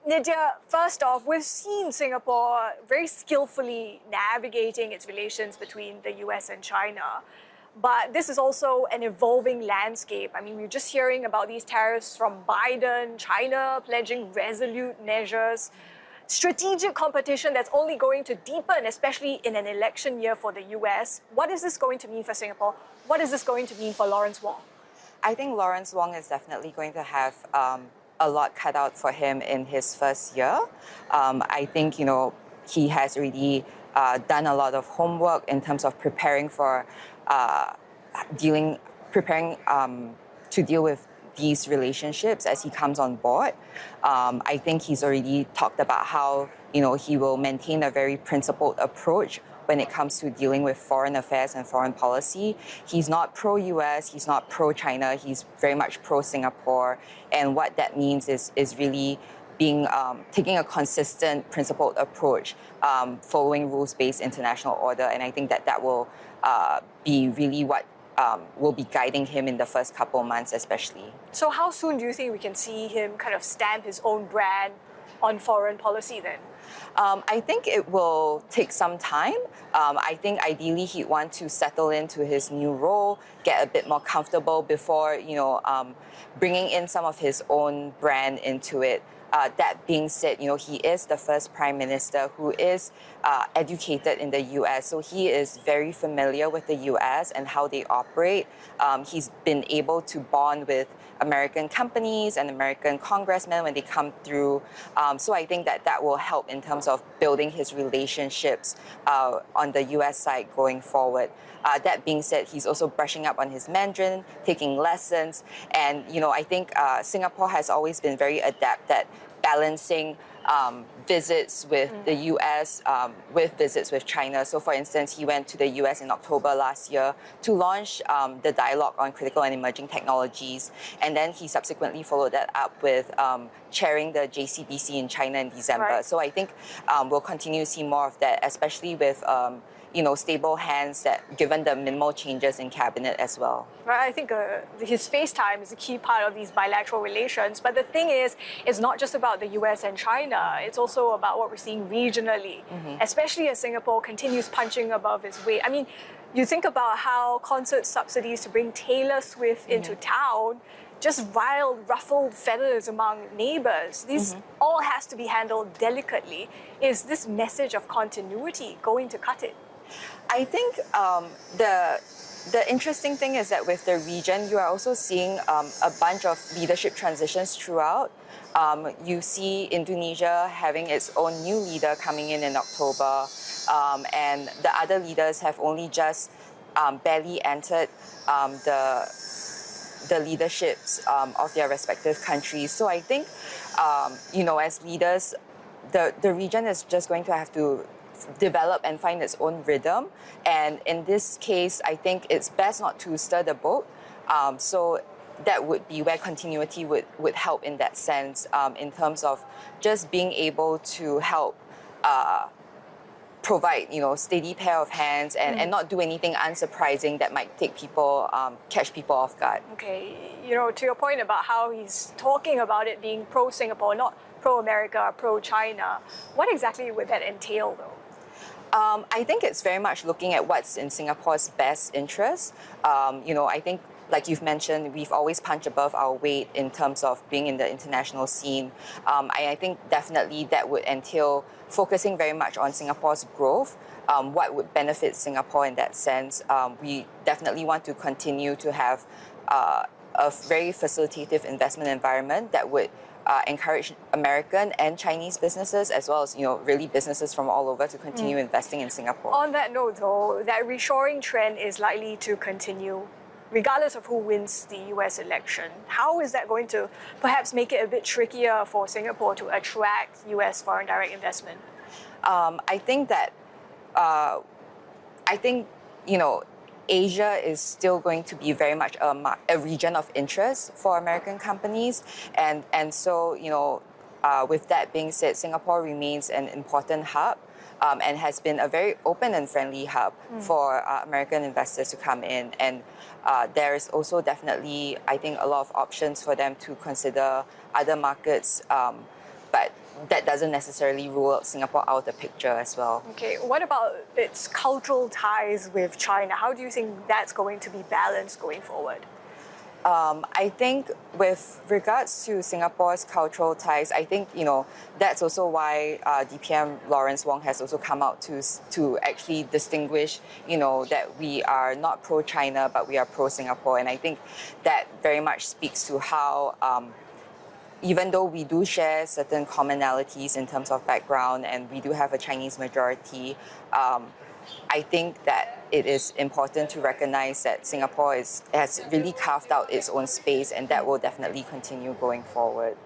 Nydia, first off, we've seen Singapore very skillfully navigating its relations between the US and China. But this is also an evolving landscape. I mean, we're just hearing about these tariffs from Biden, China pledging resolute measures, strategic competition that's only going to deepen, especially in an election year for the US. What is this going to mean for Singapore? What is this going to mean for Lawrence Wong? I think Lawrence Wong is definitely going to have a lot cut out for him in his first year. I think, he has already done a lot of homework in terms of preparing for to deal with these relationships as he comes on board. I think he's already talked about how, he will maintain a very principled approach when it comes to dealing with foreign affairs and foreign policy. He's not pro-US, he's not pro-China, he's very much pro-Singapore. And what that means is really taking a consistent, principled approach, following rules-based international order. And I think that will be really what will be guiding him in the first couple of months especially. So how soon do you think we can see him kind of stamp his own brand on foreign policy then? I think it will take some time. I think ideally he'd want to settle into his new role, get a bit more comfortable before, bringing in some of his own brand into it. That being said, he is the first Prime Minister who is educated in the US, so he is very familiar with the US and how they operate. He's been able to bond with American companies and American congressmen when they come through. So I think that will help in terms of building his relationships on the US side going forward. That being said, he's also brushing up on his Mandarin, taking lessons. And, I think Singapore has always been very adept at balancing visits with the US with visits with China. So for instance, he went to the US in October last year to launch the dialogue on critical and emerging technologies. And then he subsequently followed that up with chairing the JCBC in China in December. Right. So I think we'll continue to see more of that, especially with stable hands, that given the minimal changes in cabinet as well. Right, I think his FaceTime is a key part of these bilateral relations. But the thing is, it's not just about the US and China. It's also about what we're seeing regionally, especially as Singapore continues punching above its weight. I mean, you think about how concert subsidies to bring Taylor Swift into town just ruffled feathers among neighbors. This all has to be handled delicately. Is this message of continuity going to cut it? I think the interesting thing is that with the region, you are also seeing a bunch of leadership transitions throughout. You see Indonesia having its own new leader coming in October, and the other leaders have only just barely entered the leaderships of their respective countries. So I think, as leaders, the region is just going to have to develop and find its own rhythm. And in this case, I think it's best not to stir the boat. So that would be where continuity would help in that sense, in terms of just being able to help provide, steady pair of hands and not do anything unsurprising that might take people, catch people off guard. Okay, to your point about how he's talking about it being pro-Singapore, not pro-America, pro-China, what exactly would that entail though? I think it's very much looking at what's in Singapore's best interest. I think, like you've mentioned, we've always punched above our weight in terms of being in the international scene. I think definitely that would entail focusing very much on Singapore's growth, what would benefit Singapore in that sense. We definitely want to continue to have a very facilitative investment environment that would encourage American and Chinese businesses, as well as really businesses from all over, to continue investing in Singapore. On that note, though, that reshoring trend is likely to continue, regardless of who wins the US election. How is that going to perhaps make it a bit trickier for Singapore to attract US foreign direct investment? I think that Asia is still going to be very much a region of interest for American companies. And so, with that being said, Singapore remains an important hub and has been a very open and friendly hub for American investors to come in. And there is also definitely, I think, a lot of options for them to consider other markets. But that doesn't necessarily rule Singapore out of the picture as well. Okay, what about its cultural ties with China? How do you think that's going to be balanced going forward? I think with regards to Singapore's cultural ties, I think, that's also why DPM Lawrence Wong has also come out to actually distinguish, that we are not pro-China, but we are pro-Singapore. And I think that very much speaks to how even though we do share certain commonalities in terms of background and we do have a Chinese majority, I think that it is important to recognize that Singapore has really carved out its own space, and that will definitely continue going forward.